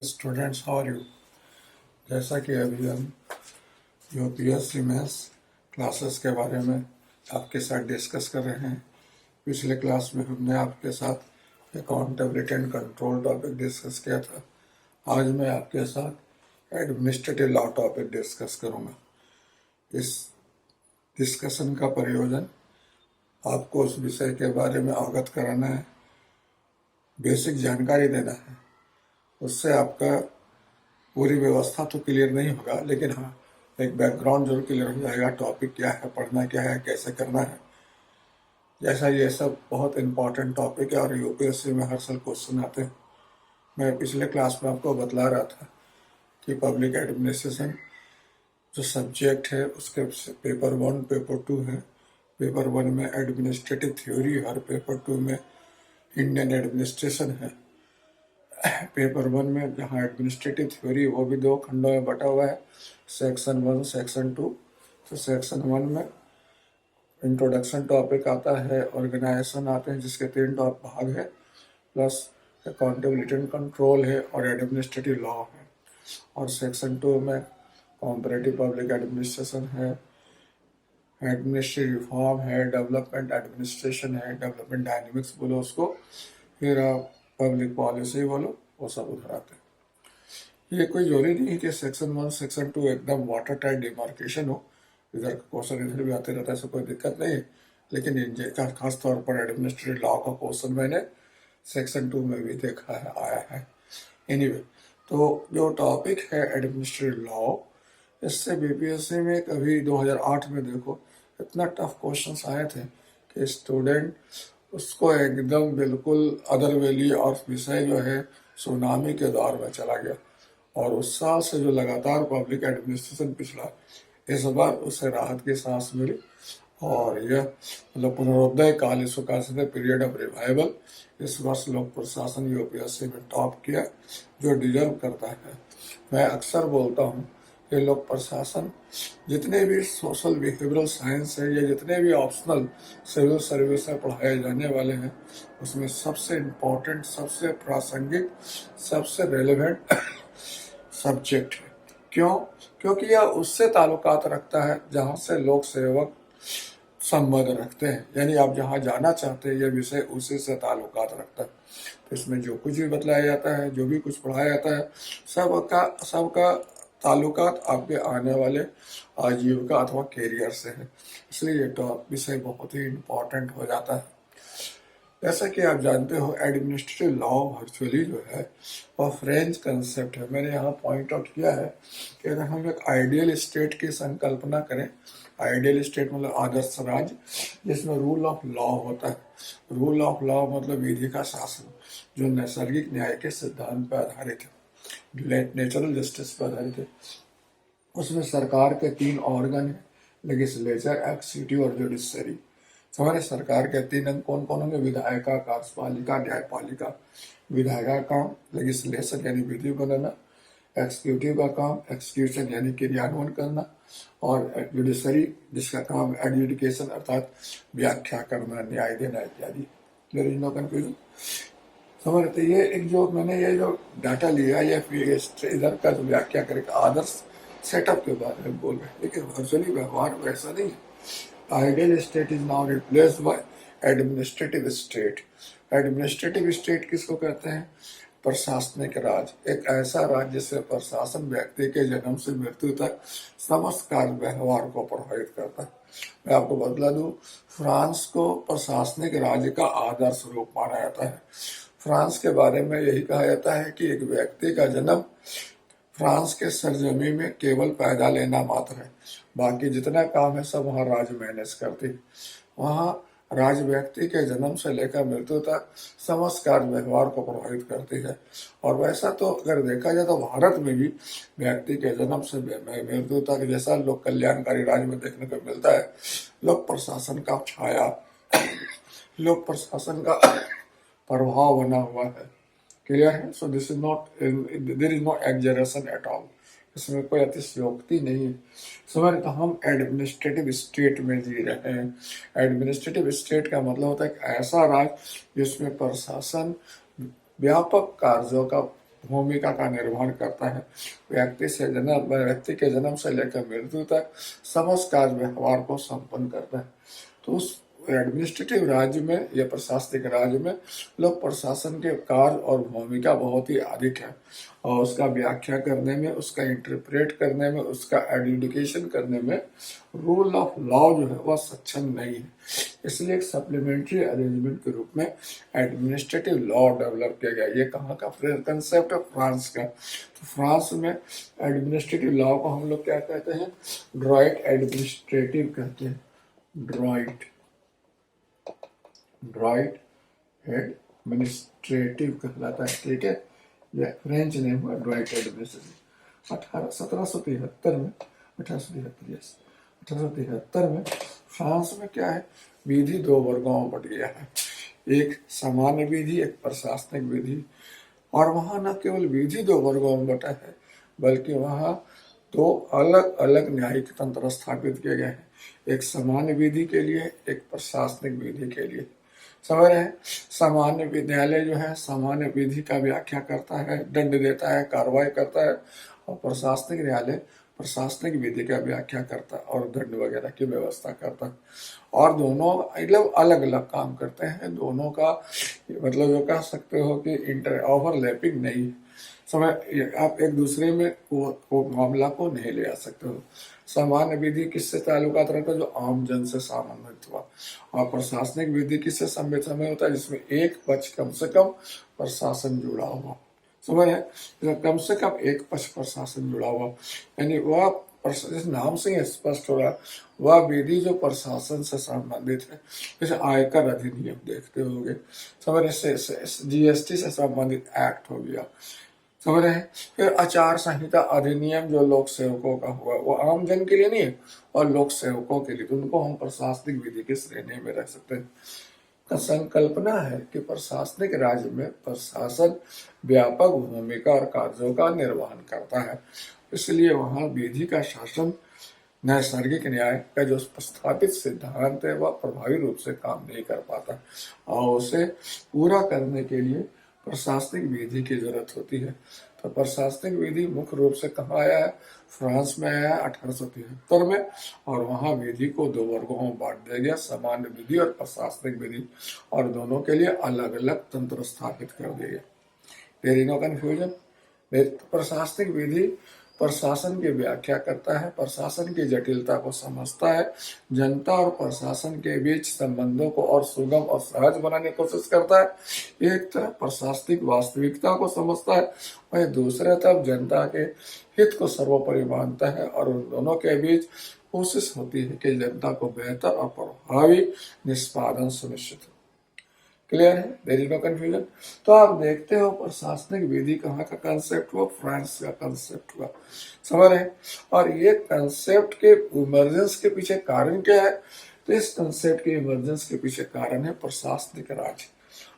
Students, how are you. जैसा कि अभी हम यूपीएससी मेंस क्लासेस के बारे में आपके साथ डिस्कस कर रहे हैं। पिछले क्लास में हमने आपके साथ accountability and control topic discuss किया था। आज मैं आपके साथ एडमिनिस्ट्रेटिव लॉ टॉपिक डिस्कस करूंगा। इस डिस्कशन का प्रयोजन आपको उस विषय के बारे में अवगत कराना है, बेसिक जानकारी देना है। उससे आपका पूरी व्यवस्था तो क्लियर नहीं होगा, लेकिन हाँ, एक बैकग्राउंड जरूर क्लियर हो जाएगा। टॉपिक क्या है, पढ़ना क्या है, कैसे करना है। जैसा ये सब बहुत इंपॉर्टेंट टॉपिक है और यूपीएससी में हर साल क्वेश्चन आते हैं। मैं पिछले क्लास में आपको बतला रहा था कि पब्लिक एडमिनिस्ट्रेशन जो सब्जेक्ट है उसके पेपर 1 पेपर 2 है। पेपर 1 में एडमिनिस्ट्रेटिव थ्योरी और पेपर 2 में इंडियन एडमिनिस्ट्रेशन है। पेपर 1 में जहाँ एडमिनिस्ट्रेटिव थ्योरी वो भी 2 खंडों में बटा हुआ है, सेक्शन 1 सेक्शन 2। तो सेक्शन 1 में इंट्रोडक्शन टॉपिक आता है, ऑर्गेनाइजेशन आते हैं जिसके 3 टॉप भाग है, प्लस अकाउंटेबिलिटी एंड कंट्रोल है और एडमिनिस्ट्रेटिव लॉ है। और सेक्शन 2 में कॉम्परेटिव पब्लिक एडमिनिस्ट्रेशन है, एडमिनिस्ट्रेटिव रिफॉर्म है, डेवलपमेंट एडमिनिस्ट्रेशन है, डेवलपमेंट डायनेमिक्स बोलो उसको, फिर आप पब्लिक पॉलिसी बोलो, वो सब उधर आते हैं। ये कोई जरूरी नहीं कि सेक्शन 1 सेक्शन 2 एकदम वाटर टाइट डिमार्केशन हो। इधर का क्वेश्चन इधर भी आते रहता है, ऐसा कोई दिक्कत नहीं। लेकिन खास तौर पर एडमिनिस्ट्रेटिव लॉ का क्वेश्चन मैंने सेक्शन 2 में भी देखा है, आया है। एनीवे, तो जो टॉपिक है एडमिनिस्ट्रेटिव लॉ, इससे बीपीएससी में कभी 2008 में देखो इतना टफ क्वेश्चंस आए थे कि स्टूडेंट उसको एकदम बिल्कुल अदरवेली और विषय जो है सुनामी के दौर में चला गया। और उस साल से जो लगातार पब्लिक एडमिनिस्ट्रेशन पिछड़ा, इस बार उससे राहत की सांस मिली और यह मतलब पुनरुदय काल, इसको कह सकते हैं पीरियड ऑफ रिवाइवल। इस वर्ष लोक प्रशासन यूपीएससी में टॉप किया, जो डिजर्व करता है। मैं अक्सर बोलता हूँ कि लोक प्रशासन जितने भी सोशल बिहेवियरल साइंस है या जितने भी ऑप्शनल सिविल सर्विस में पढ़ाए जाने वाले हैं, उसमें सबसे इम्पोर्टेंट, सबसे प्रासंगिक, सबसे रेलेवेंट सब्जेक्ट है। क्यों? क्योंकि यह उससे ताल्लुकात रखता है जहाँ से लोक सेवक संबंध रखते हैं। यानी आप जहाँ जाना चाहते हैं, यह विषय उसी से ताल्लुकात रखता है। तो इसमें जो कुछ भी बतलाया जाता है, जो भी कुछ पढ़ाया जाता है, सबका ताल्लुकात आपके आने वाले आजीविका अथवा कैरियर से है। इसलिए ये विषय बहुत ही इम्पोर्टेंट हो जाता है। जैसा कि आप जानते हो, एडमिनिस्ट्रेटिव लॉ वर्चुअली जो है वह फ्रेंच कंसेप्ट है। मैंने यहाँ पॉइंट आउट किया है कि अगर हम एक आइडियल स्टेट की संकल्पना करें, आइडियल स्टेट मतलब आदर्श राज्य जिसमें रूल ऑफ लॉ होता है। रूल ऑफ लॉ मतलब विधि का शासन, जो नैसर्गिक न्याय के सिद्धांत पर आधारित है, नेचुरल जस्टिस पर आधारित है। उसमें सरकार के 3 ऑर्गन है, लेजिस्लेचर, एक्जीक्यूटिव और जुडिशरी। हमारे सरकार के 3 अंग कौन कौन होंगे? विधायिका, कार्यपालिका, न्यायपालिका। विधायिका काम लेजिस्लेशन यानी विधि बनाना, एक्जीक्यूटिव का काम एक्जीक्यूशन यानी क्रियान्वयन करना, और जुडिशरी जिसका काम एडजुडिकेशन अर्थात व्याख्या करना, न्याय देना इत्यादि। There is no confusion. समझते ये एक जो मैंने ये जो डाटा लिया या फिर इधर का जो व्याख्या करेगा आदर्श सेटअप के बारे में बोल रहे हैं, लेकिन वर्चुअली व्यवहार वैसा नहीं है। Ideal state is now replaced by administrative state. Administrative state किसको कहते हैं? प्रशासनिक राज। एक ऐसा राज्य जिससे प्रशासन व्यक्ति के जन्म से मृत्यु तक समस्त कार्य व्यवहार को प्रभावित करता है। मैं आपको बतला दूं, फ्रांस को प्रशासनिक राज्य का आदर्श रूप माना जाता है। फ्रांस के बारे में यही कहा जाता है कि एक व्यक्ति का जन्म फ्रांस के सरजमी में केवल पैदा लेना मात्र है, बाकी जितना काम है सब वहाँ राज मैनेज करती है। वहाँ राज व्यक्ति के जन्म से लेकर मृत्यु तक समस्त कार्य व्यवहार को प्रभावित करती है। और वैसा तो अगर देखा जाए तो भारत में भी व्यक्ति के जन्म से मृत्यु तक जैसा लोक कल्याणकारी राज्य में देखने को मिलता है, लोक प्रशासन का छाया, लोक प्रशासन का प्रभाव बना हुआ है। क्लियर है? So this is not, there is no exaggeration at all. इसमें कोई अतिशयोक्ति नहीं है। समझ, तो हम एडमिनिस्ट्रेटिव स्टेट में जी रहे हैं। एडमिनिस्ट्रेटिव स्टेट का मतलब होता है कि ऐसा राज्य जिसमें प्रशासन व्यापक कार्यों का भूमिका का निर्वहन करता है। व्यक्ति के जन्म से लेकर मृत्यु तक समस्त कार्य व्यवहार को संपन्न करता है। तो उस एडमिनिस्ट्रेटिव राज्य में या प्रशासनिक राज्य में लोक प्रशासन के कार्य और भूमिका बहुत ही अधिक है, और उसका व्याख्या करने में, उसका इंटरप्रेट करने में, उसका एडजुडिकेशन करने में रूल ऑफ लॉ जो है वह सक्षम नहीं है। इसलिए एक सप्लीमेंट्री अरेंजमेंट के रूप में एडमिनिस्ट्रेटिव लॉ डेवलप किया गया। ये कहाँ का कंसेप्ट है? फ्रांस का। तो फ्रांस में एडमिनिस्ट्रेटिव लॉ को हम लोग क्या कहते हैं? ड्रॉइट एडमिनिस्ट्रेटिव कहते हैं। ड्रॉइट एडमिनिस्ट्रेटिव कहलाता है, ठीक है। यह फ्रेंच नेम हुआ ड्रॉइट एडमिनिस्ट्रेटिव। 1873 में फ्रांस में क्या है? विधि दो वर्गों में बट गया है, एक सामान्य विधि, एक प्रशासनिक विधि। और वहां न केवल विधि दो वर्गों में बटा है, बल्कि वहां दो अलग अलग न्यायिक तंत्र स्थापित किए गए हैं, एक सामान्य विधि के लिए, एक प्रशासनिक विधि के लिए। समझ रहे हैं? सामान्य विद्यालय जो है सामान्य विधि का व्याख्या करता है, दंड देता है, कार्रवाई करता है, और प्रशासनिक न्यायालय प्रशासनिक विधि का व्याख्या करता है और दंड वगैरह की व्यवस्था करता है। और दोनों मतलब अलग अलग काम करते हैं, दोनों का मतलब जो कह सकते हो कि इंटर ओवरलैपिंग नहीं, समय आप एक दूसरे में को मामला को नहीं ले आ सकते हो। सामान्य विधि किससे ताल्लुकात रखता है? जो आम जन से संबंधित हुआ। और प्रशासनिक विधि किससे संबंधित होता है? जिसमें एक पक्ष कम से कम प्रशासन जुड़ा हुआ। समझ है? कम से कम एक पक्ष प्रशासन जुड़ा हुआ, यानी वह इस नाम से ही स्पष्ट हो रहा, वह विधि जो प्रशासन से संबंधित है। जैसे आयकर अधिनियम देखते होंगे, समझ रहे? जीएसटी से संबंधित एक्ट हो गया, समझ रहे हैं? फिर आचार संहिता अधिनियम जो लोक सेवकों का हुआ, वो आम जन के लिए नहीं है और लोक सेवकों के लिए, तो उनको हम प्रशासनिक विधि की श्रेणी में रख सकते हैं। का संकल्पना है कि प्रशासनिक राज्य में प्रशासन व्यापक भूमिका और कार्यों का निर्वहन करता है, इसलिए वहां विधि का शासन नैसर्गिक न्याय का जो स्थापित सिद्धांत है वह प्रभावी रूप से काम नहीं कर पाता, और उसे पूरा करने के लिए प्रशासनिक विधि की जरूरत होती है। तो प्रशासनिक विधि मुख्य रूप से कहाँ आया है? फ्रांस में आया है 1873 में, और वहां विधि को दो वर्गों में बांट दिया गया, सामान्य विधि और प्रशासनिक विधि, और दोनों के लिए अलग अलग तंत्र स्थापित कर दिए गए। There is no confusion. प्रशासनिक विधि प्रशासन की व्याख्या करता है, प्रशासन की जटिलता को समझता है, जनता और प्रशासन के बीच संबंधों को और सुगम और सहज बनाने की कोशिश करता है। एक तरफ प्रशासनिक वास्तविकता को समझता है, वही दूसरे तरफ जनता के हित को सर्वोपरि मानता है, और उन दोनों के बीच कोशिश होती है कि जनता को बेहतर और प्रभावी निष्पादन सुनिश्चित हो। क्लियर है? There is no confusion. तो आप देखते हो प्रशासनिक विधि कहाँ का कंसेप्ट हुआ? फ्रांस का कंसेप्ट हुआ, समझ रहे? और ये कंसेप्ट के इमरजेंस के पीछे कारण क्या है? तो इस कंसेप्ट के इमरजेंस के पीछे कारण है प्रशासनिक राज्य।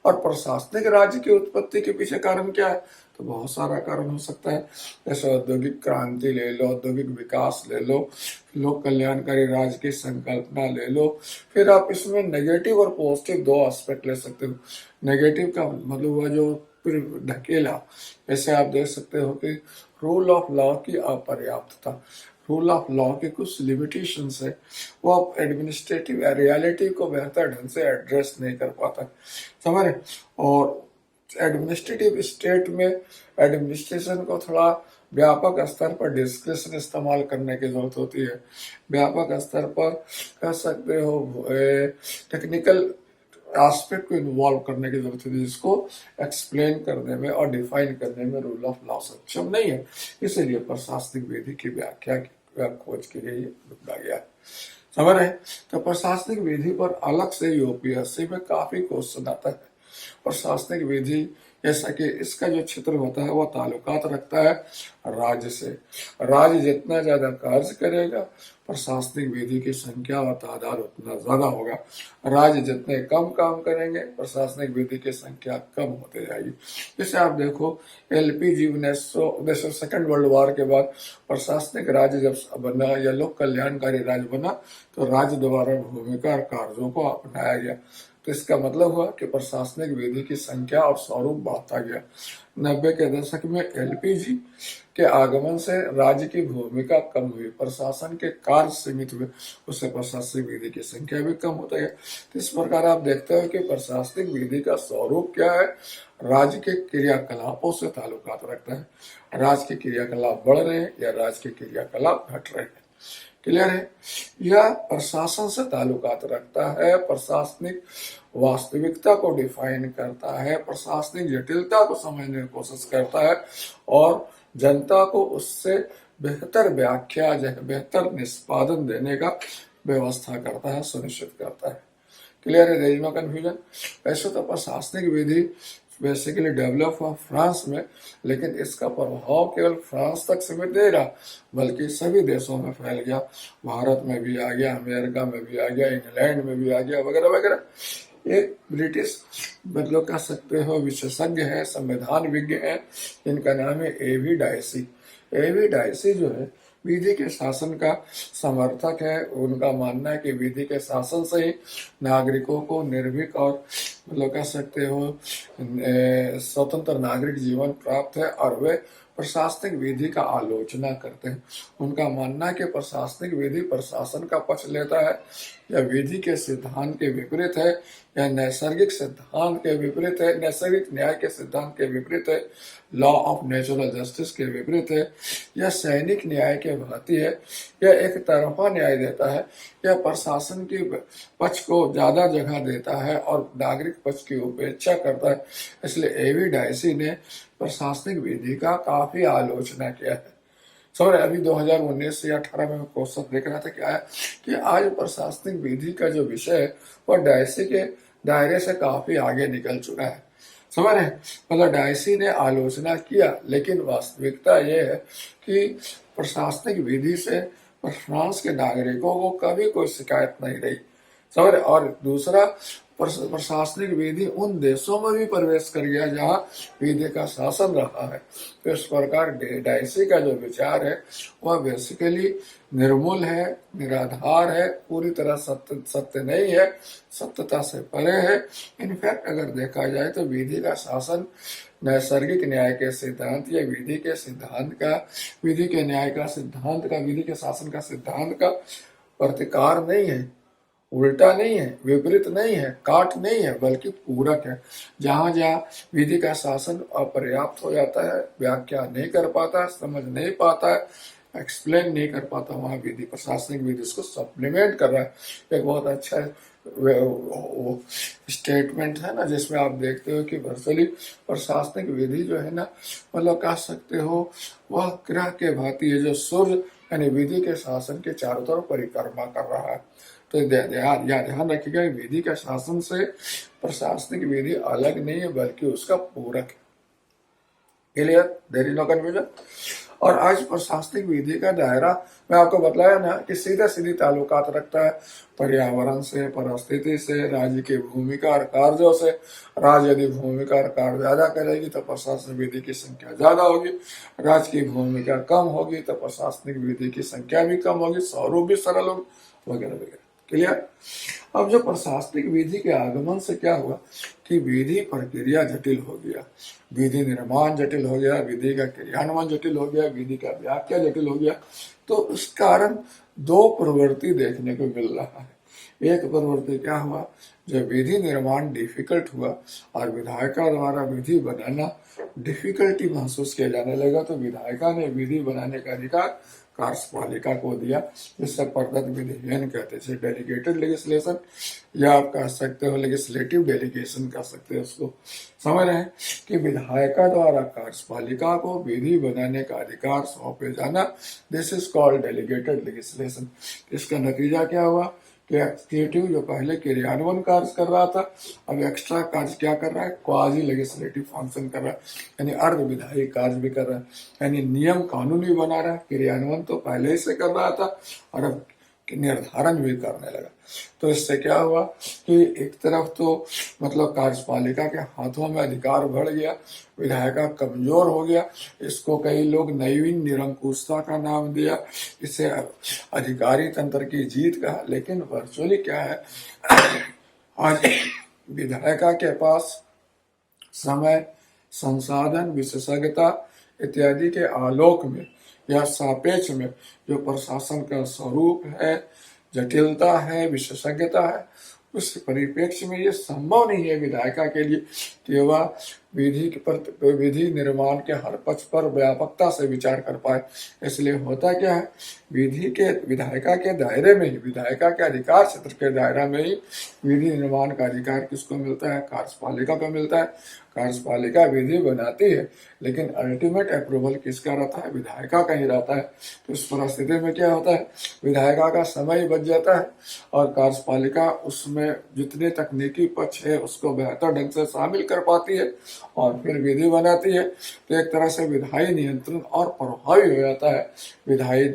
और प्रशासनिक राज्य की उत्पत्ति के पीछे कारण क्या है? तो बहुत सारा कारण हो सकता है, जैसे औद्योगिक क्रांति ले लो, औद्योगिक विकास ले लो, लोक कल्याणकारी राज्य की संकल्पना ले लो। फिर आप इसमें नेगेटिव और पॉजिटिव दो एस्पेक्ट ले सकते हो। नेगेटिव का मतलब हुआ जो फिर ढकेला, जैसे आप देख सकते हो कि रूल ऑफ लॉ की अपर्याप्तता, रूल ऑफ लॉ के कुछ लिमिटेशंस है, वो आप एडमिनिस्ट्रेटिव रियलिटी को बेहतर ढंग से एड्रेस नहीं कर पाता, समझ रहे? और एडमिनिस्ट्रेटिव स्टेट में एडमिनिस्ट्रेशन को थोड़ा व्यापक स्तर पर डिस्क्रिप्शन इस्तेमाल करने की जरूरत होती है। व्यापक स्तर पर कह सकते हो टेक्निकल एस्पेक्ट को इन्वॉल्व करने की जरूरत है, जिसको एक्सप्लेन करने में और डिफाइन करने में रूल ऑफ लॉ सक्षम नहीं है। इसीलिए प्रशासनिक विधि की व्याख्या खोज की गई, ढूंढा गया, समझ रहे? तो प्रशासनिक विधि पर अलग से यूपीएससी में काफी क्वेश्चन आता है। प्रशासनिक विधि जैसा कि इसका जो क्षेत्र होता है वह ताल्लुकात रखता है राज्य से। राज्य जितना ज्यादा कार्य करेगा, प्रशासनिक विधि की संख्या और तादाद उतना ज्यादा होगा। राज्य जितने कम काम करेंगे, प्रशासनिक विधि की संख्या कम होते जाएगी। जैसे आप देखो एलपीजी 19 सेकेंड वर्ल्ड वॉर के बाद प्रशासनिक राज्य जब बना या लोक कल्याणकारी राज्य बना, तो राज्य द्वारा भूमिका और कार्यों को अपनाया गया। तो इसका मतलब हुआ कि प्रशासनिक विधि की संख्या और स्वरूप बढ़ता गया। 90 के दशक में एलपीजी के आगमन से राज्य की भूमिका कम हुई, प्रशासन के कार्य सीमित हुए, उससे प्रशासनिक विधि की संख्या भी कम होता गया। तो इस प्रकार आप देखते हो कि प्रशासनिक विधि का स्वरूप क्या है, राज्य के क्रियाकलापों से ताल्लुकात रखता है। राज्य के क्रियाकलाप बढ़ रहे हैं या राज्य के क्रियाकलाप घट रहे हैं, क्लियर है। यह प्रशासन से ताल्लुकात रखता है, प्रशासनिक वास्तविकता को डिफाइन करता है, प्रशासनिक जटिलता को समझने की कोशिश करता है और जनता को उससे बेहतर व्याख्या, बेहतर निष्पादन देने का व्यवस्था करता है, सुनिश्चित करता है। क्लियर है, देयर इज नो कंफ्यूजन। वैसे तो प्रशासनिक विधि बेसिकली डेवलप हुआ फ्रांस में, लेकिन इसका प्रभाव केवल फ्रांस तक सीमित नहीं रहा, बल्कि सभी देशों में फैल गया। भारत में भी आ गया, अमेरिका में भी आ गया, इंग्लैंड में भी आ गया, वगैरह वगैरह। एक ब्रिटिश मतलब कह सकते हो विशेषज्ञ है, संविधान विज्ञ है, इनका नाम है एवी डाइसी। एवी डाइसी जो है विधि के शासन का समर्थक है। उनका मानना है कि विधि के शासन से ही नागरिकों को निर्भीक और मतलब कह सकते हो स्वतंत्र नागरिक जीवन प्राप्त है, और वे प्रशासनिक विधि का आलोचना करते हैं। उनका मानना है कि प्रशासनिक विधि प्रशासन का पक्ष लेता है, या विधि के सिद्धांत के विपरीत है, या नैसर्गिक सिद्धांत के विपरीत है, नैसर्गिक न्याय के सिद्धांत के विपरीत है, लॉ ऑफ नेचुरल जस्टिस के विपरीत है, या सैनिक न्याय के भांति है, या एक तरफा न्याय देता है, या प्रशासन की पक्ष को ज्यादा जगह देता है और नागरिक पक्ष की उपेक्षा करता है। इसलिए एवी डाइसी ने प्रशासनिक विधि का काफी आलोचना किया है। समझ अभी 2019 या 18 में क्वेश्चन देख रहा था क्या है कि आज प्रशासनिक विधि का जो विषय है वह डाइसी के दायरे से काफी आगे निकल चुका है। समझ रहे, मतलब डाइसी ने आलोचना किया, लेकिन वास्तविकता यह है कि प्रशासनिक विधि से फ्रांस के नागरिकों को कभी कोई शिकायत नहीं रही। समझ रहे, और दूसरा प्रशासनिक विधि उन देशों में भी प्रवेश कर गया जहां विधि का शासन रहा है। तो इस प्रकार डाइसी का जो विचार है वह बेसिकली निर्मूल है, निराधार है, पूरी तरह सत्य नहीं है, सत्यता से परे है। इनफैक्ट अगर देखा जाए तो विधि का शासन नैसर्गिक न्याय के सिद्धांत या विधि के सिद्धांत का, विधि के न्याय का सिद्धांत का, विधि के शासन का सिद्धांत का प्रतिकार नहीं है, उल्टा नहीं है, विपरीत नहीं है, काट नहीं है, बल्कि पूरक है। जहां जहां विधि का शासन अपर्याप्त हो जाता है, व्याख्या नहीं कर पाता है, समझ नहीं पाता है, एक्सप्लेन नहीं कर पाता, वहां विधि प्रशासनिक विधि उसको सप्लीमेंट कर रहा है। एक बहुत अच्छा स्टेटमेंट है ना, जिसमें आप देखते हो कि वर्चुअली प्रशासनिक विधि जो है ना, मतलब कह सकते हो वह ग्रह के भांति है जो सूर्य यानी विधि के शासन के चारों तरफ परिक्रमा कर रहा है। तो ध्यान रखिएगा, विधि का शासन से प्रशासनिक विधि अलग नहीं है, बल्कि उसका पूरक है। Clear, there is no confusion. और आज प्रशासनिक विधि का दायरा मैं आपको बताया ना कि सीधा सीधी ताल्लुकात रखता है पर्यावरण से, परिस्थिति से, राज्य की भूमिका और कार्यों से। राज्य यदि भूमिका और कार्य ज्यादा करेगी तो प्रशासनिक विधि की संख्या ज्यादा होगी, राज्य की भूमिका कम होगी तो प्रशासनिक विधि की संख्या भी कम होगी, स्वरूप भी सरल होगी, वगैरह वगैरह। क्लियर। अब जो प्रशासनिक विधि के आगमन से क्या हुआ कि विधि प्रक्रिया जटिल हो गया, विधि निर्माण जटिल हो गया, विधि का क्रियान्वयन जटिल हो गया, विधि का व्याख्या जटिल हो गया। तो इस कारण दो प्रवृत्ति देखने को मिल रहा है। एक प्रवृत्ति क्या हुआ, जब विधि निर्माण डिफिकल्ट हुआ और विधायिका द्वारा विधि बनाना डिफिकल्टी महसूस किया जाने लगा, तो विधायिका ने विधि बनाने का अधिकार कार्यपालिका को दिया, जिससे प्रदत्त विधियन कहते हैं, डेलीगेटेड लेजिस्लेशन, या आप कह सकते हो लेजिस्लेटिव डेलीगेशन कह सकते हो उसको। समझ रहे हैं कि विधायिका द्वारा कार्यपालिका को विधि बनाने का अधिकार सौंपे जाना, this is called delegated legislation. इसका नतीजा क्या हुआ कि एक्जीक्यूटिव जो पहले क्रियान्वयन कार्य कर रहा था, अब एक्स्ट्रा कार्य क्या कर रहा है, क्वाजी लेजिस्लेटिव फंक्शन कर रहा है, यानी अर्ध विधायी कार्य भी कर रहा है, यानी नियम कानून भी बना रहा है। क्रियान्वयन तो पहले ही से कर रहा था और अब निर्धारण भी करने लगा। तो इससे क्या हुआ कि एक तरफ तो मतलब कार्यपालिका के हाथों में अधिकार बढ़ गया, विधायिका कमजोर हो गया। इसको कई लोग नवीन निरंकुशता का नाम दिया, इसे अधिकारी तंत्र की जीत कहा। लेकिन वर्चुअली क्या है, आज विधायिका के पास समय, संसाधन, विशेषज्ञता इत्यादि के आलोक में या सापेक्ष में जो प्रशासन का स्वरूप है, जटिलता है, विशेषज्ञता है, उस परिप्रेक्ष्य में ये संभव नहीं है विधायिका के लिए कि वह विधि निर्माण के हर पक्ष पर व्यापकता से विचार कर पाए। इसलिए होता क्या है, विधायिका के दायरे में ही, विधायिका के अधिकार क्षेत्र के दायरा में ही विधि निर्माण का अधिकार किसको मिलता है? कार्यपालिका को मिलता है। कार्यपालिका विधि बनाती है, लेकिन अल्टीमेट अप्रूवल किसका रहता है? विधायिका का ही रहता है। तो इस परिस्थिति में क्या होता है, विधायिका का समय बच जाता है और कार्यपालिका उसमें जितने तकनीकी पक्ष है उसको बेहतर ढंग से शामिल कर पाती है और फिर विधि बनाती है। तो एक तरह से विधायी नियंत्रण और प्रभावी हो जाता है विधायी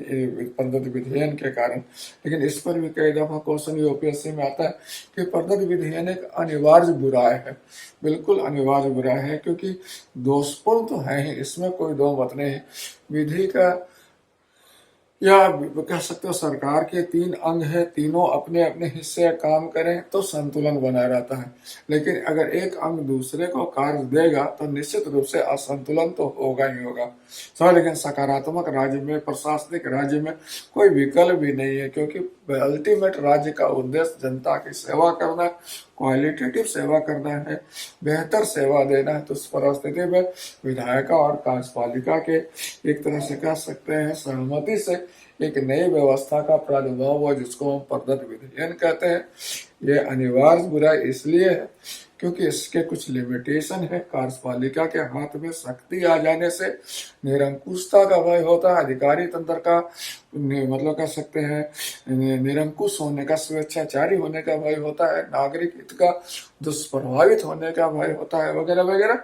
पद्धति विधेयन के कारण। लेकिन इस पर भी कई दफा क्वेश्चन यूपीएससी में आता है कि पद्धति विधेयन एक अनिवार्य बुराई है। बिल्कुल अनिवार्य बुराई है, क्योंकि दोषपूर्ण तो है ही, इसमें कोई दो मत नहीं है। विधि का या कह सकते हो सरकार के 3 अंग है, तीनों अपने अपने हिस्से काम करें तो संतुलन बना रहता है। लेकिन अगर एक अंग दूसरे को कार्य देगा तो निश्चित रूप से असंतुलन तो होगा ही होगा। लेकिन सकारात्मक राज्य में, प्रशासनिक राज्य में कोई विकल्प भी नहीं है, क्योंकि अल्टीमेट राज्य का उद्देश्य जनता की सेवा करना, क्वालिटेटिव सेवा करना है, बेहतर सेवा देना है। तो उस परिस्थिति में विधायिका और कार्यपालिका के एक तरह से कह सकते हैं सहमति से एक नई व्यवस्था का प्रादुर्भाव हुआ, जिसको हम पद्धति विधेयन कहते हैं। ये अनिवार्य बुराई इसलिए है क्योंकि इसके कुछ लिमिटेशन है। कार्यपालिका के हाथ में शक्ति आ जाने से निरंकुशता का भय होता है, अधिकारी तंत्र का मतलब कह सकते हैं निरंकुश होने का, स्वेच्छाचारी होने का भय होता है, नागरिक हित का दुष्प्रभावित होने का भय होता है, वगैरह वगैरह।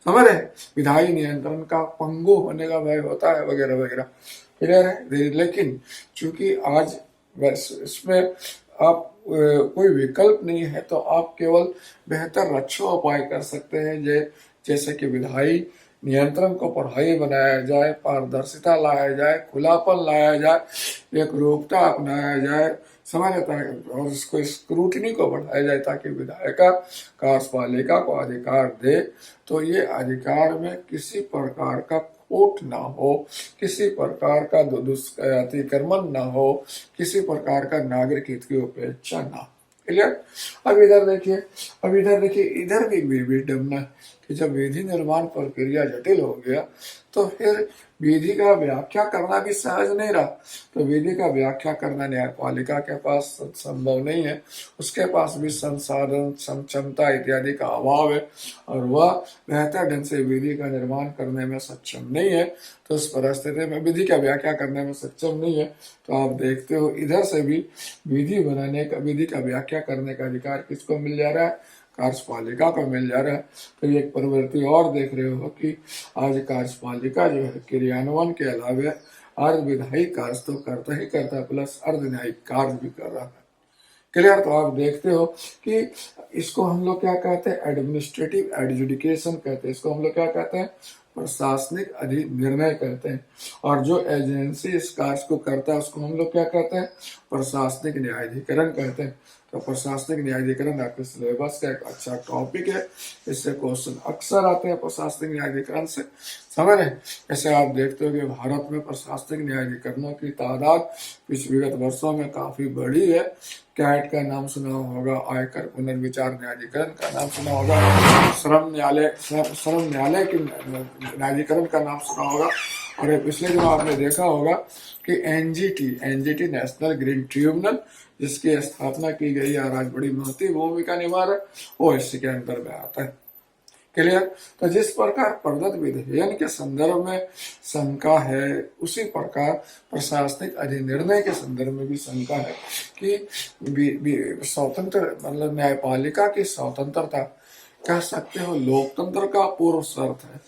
समझ रहे, विधायी नियंत्रण का पंगु होने का भय होता है, वगैरह वगैरह। क्लियर है। लेकिन चूंकि आज इसमें आप कोई विकल्प नहीं है, तो आप केवल बेहतर रक्षा उपाय कर सकते हैं, जैसे कि विधायी नियंत्रण को प्रभावी बनाया जाए, पारदर्शिता लाया जाए, खुलापन लाया जाए, एक रूपता अपनाया जाए, समझ आता है, और इसको स्क्रूटनी को बढ़ाया जाए ताकि विधायिका कार्यपालिका को अधिकार दे तो ये अधिकार में किसी प्रकार का खोट ना हो, किसी प्रकार का अतिक्रमण ना हो, किसी प्रकार का नागरिक हित की उपेक्षा ना हो। क्लियर। अब इधर देखिए इधर भी विडम्बना कि जब विधि निर्माण प्रक्रिया जटिल हो गया तो फिर विधि का व्याख्या करना भी सहज नहीं रहा। तो विधि का व्याख्या करना न्यायपालिका के पास संभव नहीं है, उसके पास भी संसाधन, क्षमता इत्यादि का अभाव है और वह बेहतर ढंग से विधि का निर्माण करने में सक्षम नहीं है। तो उस परिस्थिति में विधि का व्याख्या करने में सक्षम नहीं है, तो आप देखते हो इधर से भी विधि बनाने का, विधि का व्याख्या करने का अधिकार किसको मिल जा रहा है? कार्यपालिका को मिल जा रहा है। तो ये प्रवृत्ति और देख रहे हो कि आज कार्यपालिका जो है क्रियान्वयन के अलावा अर्ध विधायी कार्य तो करता ही करता प्लस अर्ध न्यायिक कार्य भी कर रहा है। क्लियर। तो आप देखते हो कि इसको हम लोग क्या कहते हैं? एडमिनिस्ट्रेटिव एडजुडिकेशन कहते हैं। इसको हम लोग क्या कहते हैं? प्रशासनिक निर्णय कहते हैं। और जो एजेंसी इस कार्य को करता है उसको हम लोग क्या कहते हैं? प्रशासनिक न्यायाधिकरण कहते हैं। तो प्रशासनिक न्यायाधिकरण आपके सिलेबस का एक अच्छा टॉपिक है, इससे क्वेश्चन अक्सर आते हैं प्रशासनिक न्यायाधिकरण से। समझ रहे? ऐसे आप देखते हो कि भारत में प्रशासनिक न्यायाधिकरणों की तादाद विगत वर्षों में काफी बढ़ी है। कैट का नाम सुना होगा, आयकर पुनर्विचार न्यायाधिकरण का नाम सुना होगा, श्रम न्यायालय के न्यायाधिकरण का नाम सुना होगा। और पिछले दिनों आपने देखा होगा कि एनजीटी नेशनल ग्रीन ट्रिब्यूनल जिसकी स्थापना की गई है, आज बड़ी महत्वपूर्ण भूमिका निभा रहा है, वो इसके अंदर में आता है। क्लियर। तो जिस प्रकार पद्धति विधेयन के संदर्भ में शंका है, उसी प्रकार प्रशासनिक अधिनिर्णय के संदर्भ में भी शंका है कि स्वतंत्र मतलब न्यायपालिका की स्वतंत्रता कह सकते हो लोकतंत्र का पूर्व शर्त है।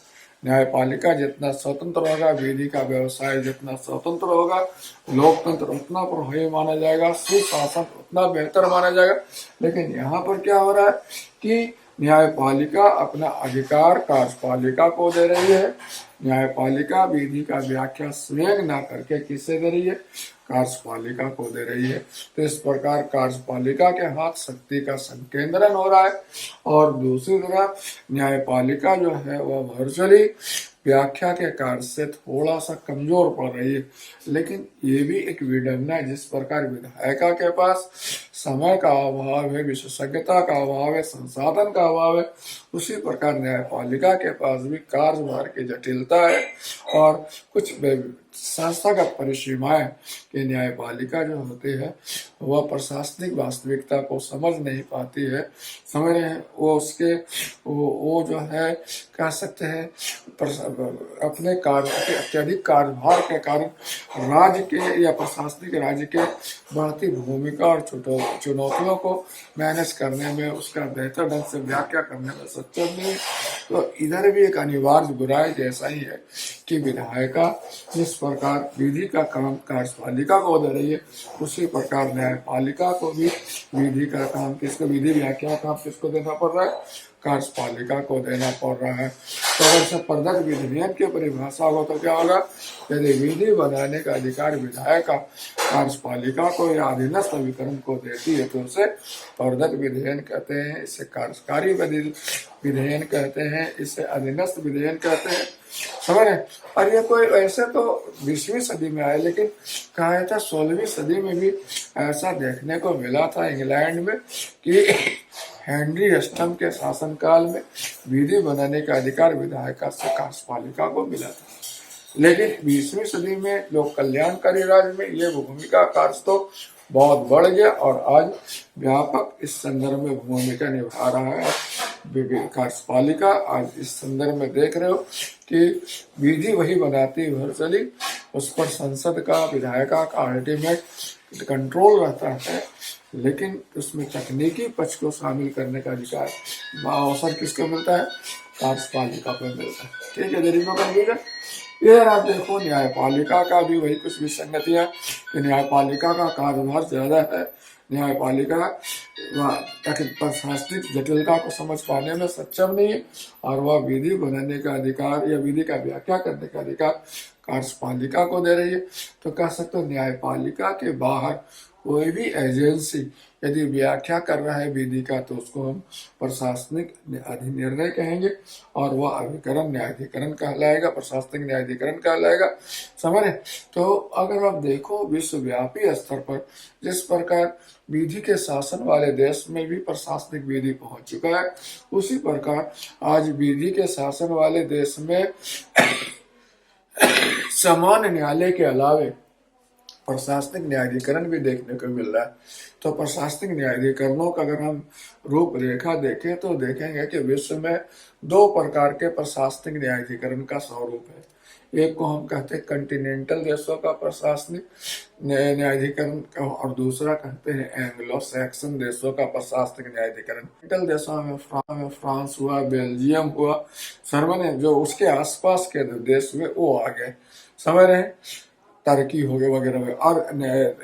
न्यायपालिका जितना स्वतंत्र होगा, विधि का व्यवसाय जितना स्वतंत्र होगा, लोकतंत्र उतना प्रभावी माना जाएगा, सुशासन उतना बेहतर माना जाएगा। लेकिन यहाँ पर क्या हो रहा है कि न्यायपालिका अपना अधिकार कार्यपालिका को दे रही है न्यायपालिका विधि का व्याख्या स्वयं ना करके किससे दे रही है, कार्यपालिका को दे रही है। तो इस प्रकार कार्यपालिका के हाथ शक्ति का संकेंद्रण हो रहा है और दूसरी तरफ न्यायपालिका जो है वह वर्चुअली व्याख्या के कार्य से थोड़ा सा कमजोर पड़ रही है। लेकिन ये भी एक विडंबना है, जिस प्रकार विधायिका के पास समय का अभाव है, विशेषज्ञता का अभाव है, संसाधन का अभाव है, उसी प्रकार न्यायपालिका के पास भी कार्यभार की जटिलता है और कुछ संस्थागत परिसीमाएं कि न्यायपालिका जो होती है वह प्रशासनिक वास्तविकता को समझ नहीं पाती है। समझ रहे हैं, वो उसके वो जो है कह सकते हैं अपने कार्य के अत्यधिक कार्यभार के कारण राज्य के या प्रशासनिक राज्य के बढ़ती भूमिका और चुनौतियों को मैनेज करने में, उसका बेहतर ढंग से व्याख्या करने में सक्षम नहीं। तो इधर भी एक अनिवार्य बुराई जैसा ही है कि विधायिका जिस प्रकार विधि का काम कार्यपालिका को दे रही है, उसी प्रकार न्यायपालिका को भी विधि का काम विधि व्याख्या का काम किसको देना पड़ रहा है, कार्यपालिका को देना पड़ रहा है। तो अगर से प्रदत्त विधिनियम की परिभाषा हो तो क्या होगा, यदि विधि बनाने का अधिकार विधायिका कार्यपालिका को या अधीनस्थ अभिकरण को देती है तो उसे प्रदत्त विधेयन कहते हैं, इसे कार्यकारी विधेयन कहते हैं, इसे अधीनस्थ विधेयन कहते हैं। समझ रहे। और ये कोई ऐसे तो 20वीं सदी में आया, लेकिन कहा था 16वीं सदी में भी ऐसा देखने को मिला था इंग्लैंड में कि हेनरी अष्टम के शासनकाल में विधि बनाने का अधिकार विधायिका से कार्यपालिका को मिला था। लेकिन 20वीं सदी में लोक कल्याणकारी राज्य में ये भूमिका कार्य तो बहुत बढ़ गया और आज व्यापक इस संदर्भ में भूमिका निभा रहा है कार्यपालिका। आज इस संदर्भ में देख रहे हो कि विधि वही बनाती है वर्चुअली, उस पर संसद का विधायिका का अल्टीमेट कंट्रोल रहता है, लेकिन उसमें तकनीकी पक्ष को शामिल करने का अधिकार अवसर किसको मिलता है, कार्यपालिका को मिलता है। ठीक है, देरी में कंफ्यूजन। इधर आप देखो न्यायपालिका का भी वही कुछ विसंगतियां कि न्यायपालिका का कार्यभार ज्यादा है, न्यायपालिका प्रशासनिक जटिलता को समझ पाने में सक्षम नहीं है और वह विधि बनाने का अधिकार या विधि का व्याख्या करने का अधिकार कार्यपालिका को दे रही है। तो कह सकते हो न्यायपालिका के बाहर कोई भी एजेंसी यदि व्याख्या कर रहा है विधि का तो उसको हम प्रशासनिक अधिनिर्णय कहेंगे और वह अभिकरण न्यायाधिकरण कहलाएगा, प्रशासनिक न्यायाधिकरण कहलाएगा। समझ रहे। तो अगर आप देखो विश्वव्यापी स्तर पर जिस प्रकार विधि के शासन वाले देश में भी प्रशासनिक विधि पहुंच चुका है, उसी प्रकार आज विधि के शासन वाले देश में सामान्य न्यायालय के अलावे प्रशासनिक न्यायाधिकरण भी देखने को मिल रहा है। तो प्रशासनिक न्यायाधिकरणों का अगर हम रूपरेखा देखें तो देखेंगे कि विश्व में 2 प्रकार के प्रशासनिक न्यायाधिकरण का स्वरूप है। एक को हम कहते हैं कॉन्टिनेंटल देशों का प्रशासनिक न्यायाधिकरण और दूसरा कहते हैं एंग्लो सैक्सन देशों का प्रशासनिक न्यायाधिकरण। कॉन्टिनेंटल देशों में फ्रांस हुआ, बेल्जियम हुआ, जर्मनी, जो उसके आसपास के देश हुए वो आ गए। समझ रहे हैं, टर्की हो गया वगैरह। और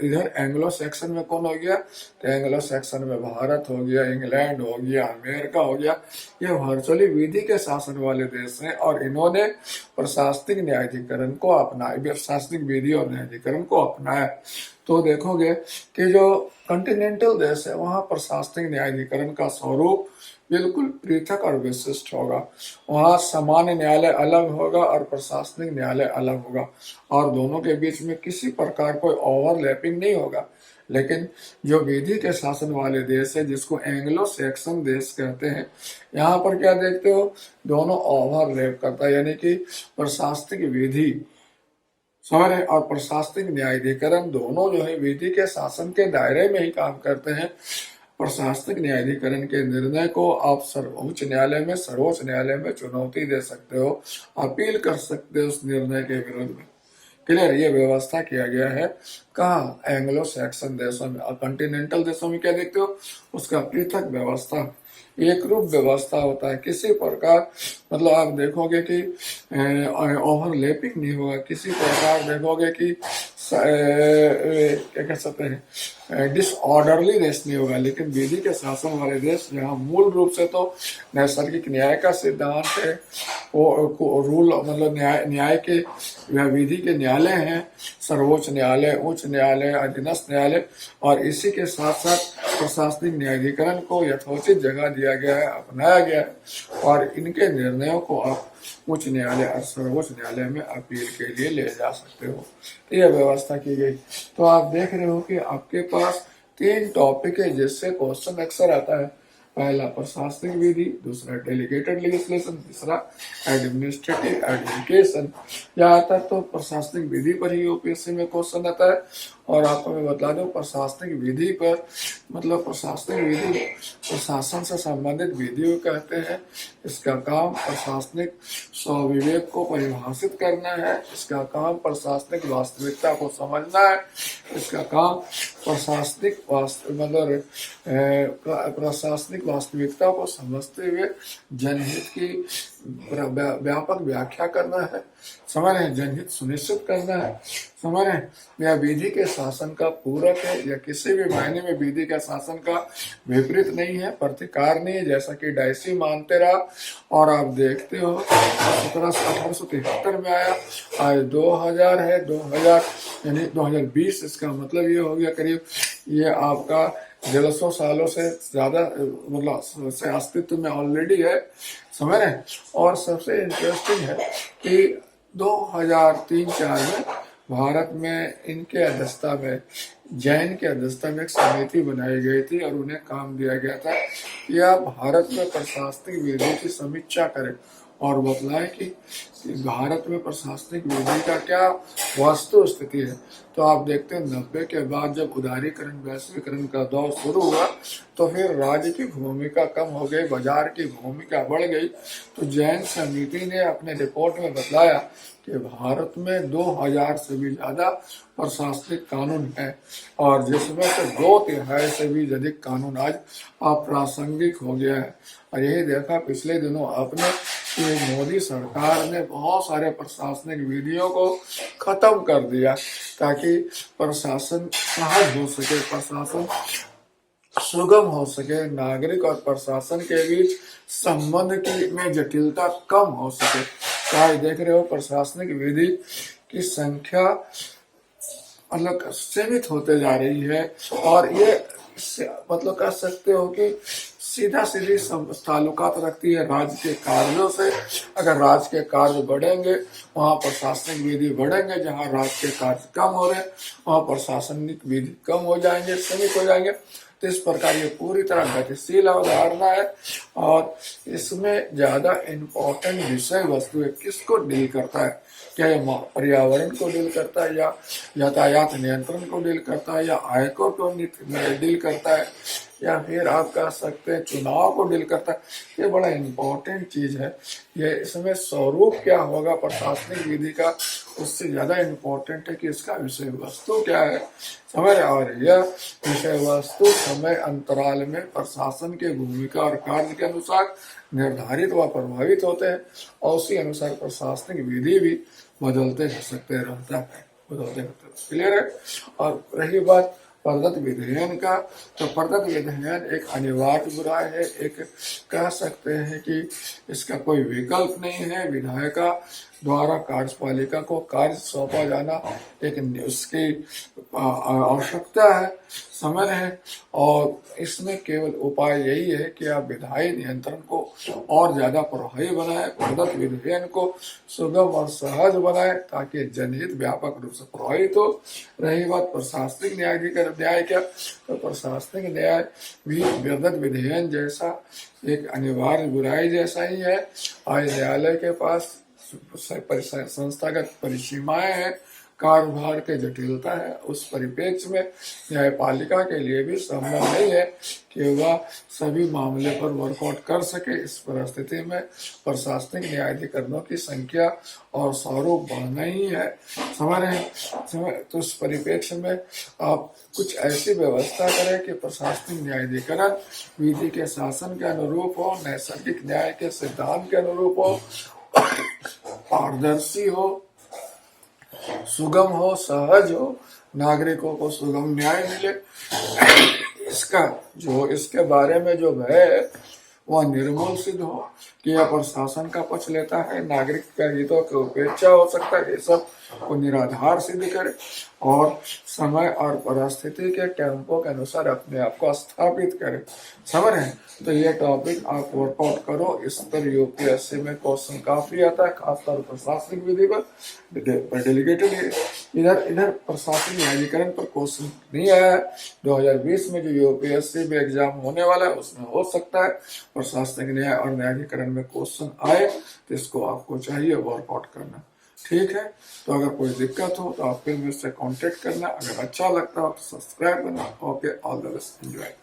इधर एंग्लो सेक्शन में कौन हो गया, तो एंग्लो सेक्शन में भारत हो गया, इंग्लैंड हो गया, अमेरिका हो गया। ये वर्चुअली विधि के शासन वाले देश हैं और इन्होंने प्रशासनिक न्यायाधिकरण को अपनाया, प्रशासनिक विधि और न्यायाधिकरण को अपनाया। तो देखोगे कि जो कॉन्टिनेंटल देश है वहाँ प्रशासनिक न्यायाधिकरण का स्वरूप बिल्कुल पृथक और विशिष्ट होगा। वहाँ सामान्य न्यायालय अलग होगा और प्रशासनिक न्यायालय अलग होगा और दोनों के बीच में किसी प्रकार कोई ओवरलैपिंग नहीं होगा। लेकिन जो विधि के शासन वाले देश है जिसको एंग्लो सैक्सन देश कहते हैं, यहाँ पर क्या देखते हो, दोनों ओवरलैप करता है, यानी कि प्रशासनिक विधि समझ और प्रशासनिक न्यायाधिकरण दोनों जो है विधि के शासन के दायरे में ही काम करते हैं। प्रशासनिक न्यायाधिकरण के निर्णय को आप सर्वोच्च न्यायालय में, सर्वोच्च न्यायालय में चुनौती दे सकते हो, अपील कर सकते हो उस निर्णय के विरुद्ध में। क्लियर, ये व्यवस्था किया गया है कहाँ, एंग्लो सैक्सन देशों में। और कॉन्टिनेंटल देशों में क्या देखते हो, उसका पृथक व्यवस्था, एक रूप व्यवस्था होता है। किसी प्रकार मतलब आप देखोगे कि ओवरलैपिंग नहीं होगा, किसी प्रकार देखोगे कि क्या कह सकते हैं डिसऑर्डरली देश नहीं होगा, लेकिन विधि के शासन वाले देश जहाँ मूल रूप से तो नैसर्गिक न्याय का सिद्धांत है, वो रूल मतलब न्याय के या विधि के न्यायालय हैं, सर्वोच्च न्यायालय, उच्च न्यायालय, अधीनस्थ न्यायालय, और इसी के साथ साथ प्रशासनिक न्यायाधिकरण को यथोचित जगह दिया गया है, अपनाया गया है, और इनके निर्णयों को आप उच्च न्यायालय और सर्वोच्च न्यायालय में अपील के लिए ले जा सकते हो। तो यह व्यवस्था की गई। तो आप देख रहे हो कि आपके पास 3 टॉपिक है जिससे क्वेश्चन अक्सर आता है। पहला प्रशासनिक विधि, दूसरा डेलीगेटेड लेजिस्लेशन, तीसरा एडमिनिस्ट्रेटिव एडजुडिकेशन। ज्यादातर तो प्रशासनिक विधि पर ही यूपीएससी में क्वेश्चन आता है। और आपको मैं बता दूं, प्रशासनिक विधि पर मतलब प्रशासनिक विधि प्रशासन से संबंधित विधियों कहते हैं। इसका काम प्रशासनिक स्वविवेक को परिभाषित करना है, इसका काम प्रशासनिक वास्तविकता को समझना है, इसका काम प्रशासनिक मतलब प्रशासनिक वास्तविकता को समझते हुए जनहित की व्यापक व्याख्या करना है, समझ रहे, जनहित सुनिश्चित करना है, समझ रहे। यह विधि के शासन का पूरक है, या किसी भी मायने में विधि का शासन का विपरीत नहीं है, प्रतिकार नहीं है, जैसा कि डायसी मानते रहा। और आप देखते हो 1873 में आया, आज 2000 है, 2000 यानी 2020, इसका मतलब ये हो गया करीब ये आपका 150 सालों से ज्यादा मतलब से अस्तित्व में ऑलरेडी है, समझ रहे। और सबसे इंटरेस्टिंग है कि 2003-4 में भारत में इनके अध्यक्षता में जैन के अध्यक्षता में एक समिति बनाई गई थी, और उन्हें काम दिया गया था कि आप भारत में प्रशासनिक विधि की समीक्षा करें और बतलाएं कि भारत में प्रशासनिक विधि का क्या वास्तु स्थिति है। तो आप देखते हैं 90 के बाद जब उदारीकरण वैश्वीकरण का दौर शुरू हुआ, तो फिर राज्य की भूमिका कम हो गई, बाजार की भूमिका बढ़ गई। तो जैन समिति ने अपने रिपोर्ट में बतलाया कि भारत में 2000 से भी ज्यादा प्रशासनिक कानून है, और जिसमें से 2/3 से भी अधिक कानून आज अप्रासंगिक हो गया है। और यही देखा पिछले दिनों आपने कि मोदी सरकार ने बहुत सारे प्रशासनिक विधियों को खत्म कर दिया, ताकि प्रशासन सहज हो सके, प्रशासन सुगम हो सके, नागरिक और प्रशासन के बीच संबंध की में जटिलता कम हो सके। तो आज देख रहे हो प्रशासनिक विधि की संख्या मतलब सीमित होते जा रही है, और ये मतलब कह सकते हो कि सीधा सीधी ताल्लुकात रखती है राज्य के कार्यों से। अगर राज्य के कार्य बढ़ेंगे, वहाँ प्रशासनिक विधि बढ़ेंगे, जहाँ राज्य के कार्य कम हो रहे वहाँ प्रशासनिक विधि कम हो जाएंगे, सीमित हो जाएंगे। तो इस प्रकार ये पूरी तरह गतिशील अवधारणा है, और इसमें ज्यादा इम्पोर्टेंट विषय वस्तु है किसको डील करता है। क्या ये पर्यावरण को डील करता है, या यातायात नियंत्रण को डील करता है, या आयकर को डील करता है, या फिर आप कह सकते हैं चुनाव को डील करता है। ये बड़ा इम्पोर्टेंट चीज है। ये इसमें स्वरूप क्या होगा प्रशासनिक विधि का, उससे ज्यादा इम्पोर्टेंट है कि इसका विषय वस्तु क्या है, समझ। और यह विषय वस्तु समय अंतराल में प्रशासन के भूमिका और कार्य के अनुसार निर्धारित व प्रभावित होते हैं, और उसी अनुसार प्रशासनिक विधि भी बदलते सकते रहता है, बदलते रहते हैं। क्लियर है। और रही बात प्रदत्त विधेयन का, तो प्रदत्त विधेयन एक अनिवार्य बुराई है, एक कह सकते हैं कि इसका कोई विकल्प नहीं है। विधायक द्वारा कार्यपालिका को कार्य सौंपा जाना एक उसकी आवश्यकता है, समय है। और इसमें केवल उपाय यही है कि आप विधायी नियंत्रण को और ज्यादा प्रभावी बनाए, प्रदत्त विधेयन को सुगम और सहज बनाए, ताकि जनहित व्यापक रूप से प्रभावित हो। रही बात प्रशासनिक न्याय क्या, तो प्रशासनिक न्याय भी प्रदत्त विधेयन जैसा एक अनिवार्य बुराई जैसा ही है। आज न्यायालय के पास संस्थागत परिसीमाएं हैं, कार्यभार के जटिलता है। उस परिप्रेक्ष्य में न्यायपालिका के लिए भी संभव नहीं है कि वह सभी मामले पर वर्कआउट कर सके। इस परिस्थिति में प्रशासनिक न्यायाधिकरणों की संख्या और स्वरूप बढ़ना ही है, समझ रहे हैं। तो उस परिप्रेक्ष्य में आप कुछ ऐसी व्यवस्था करें कि प्रशासनिक न्यायाधिकरण विधि के शासन के अनुरूप हो, नैसर्गिक न्याय के सिद्धांत के अनुरूप हो, पारदर्शी हो, सुगम हो, सहज हो, नागरिकों को सुगम न्याय मिले, इसका जो इसके बारे में जो भय है वह निर्मूल सिद्ध हो कि यह प्रशासन का पक्ष लेता है, नागरिक का हितों की उपेक्षा हो सकता है, ये सब को निराधार सिद्ध करे और समय और परिस्थिति के टेम्पो के अनुसार अपने आप को स्थापित करे। समझ रहे हैं? तो ये टॉपिक आप वर्कआउट करो। इस पर यूपीएससी में क्वेश्चन काफी आता है, खासतौर प्रशासनिक विधि पर डेलीगेटेड। इधर प्रशासनिक न्यायाधिकरण पर क्वेश्चन नहीं आया है। 2020 में जो यूपीएससी में एग्जाम होने वाला है उसमें हो सकता है प्रशासनिक न्याय और न्यायाधिकरण में क्वेश्चन आए, तो इसको आपको चाहिए वर्कआउट करना। ठीक है, तो अगर कोई दिक्कत हो तो आप फिर मुझसे कांटेक्ट करना। अगर अच्छा लगता हो तो सब्सक्राइब करना। Okay, all the best, enjoy.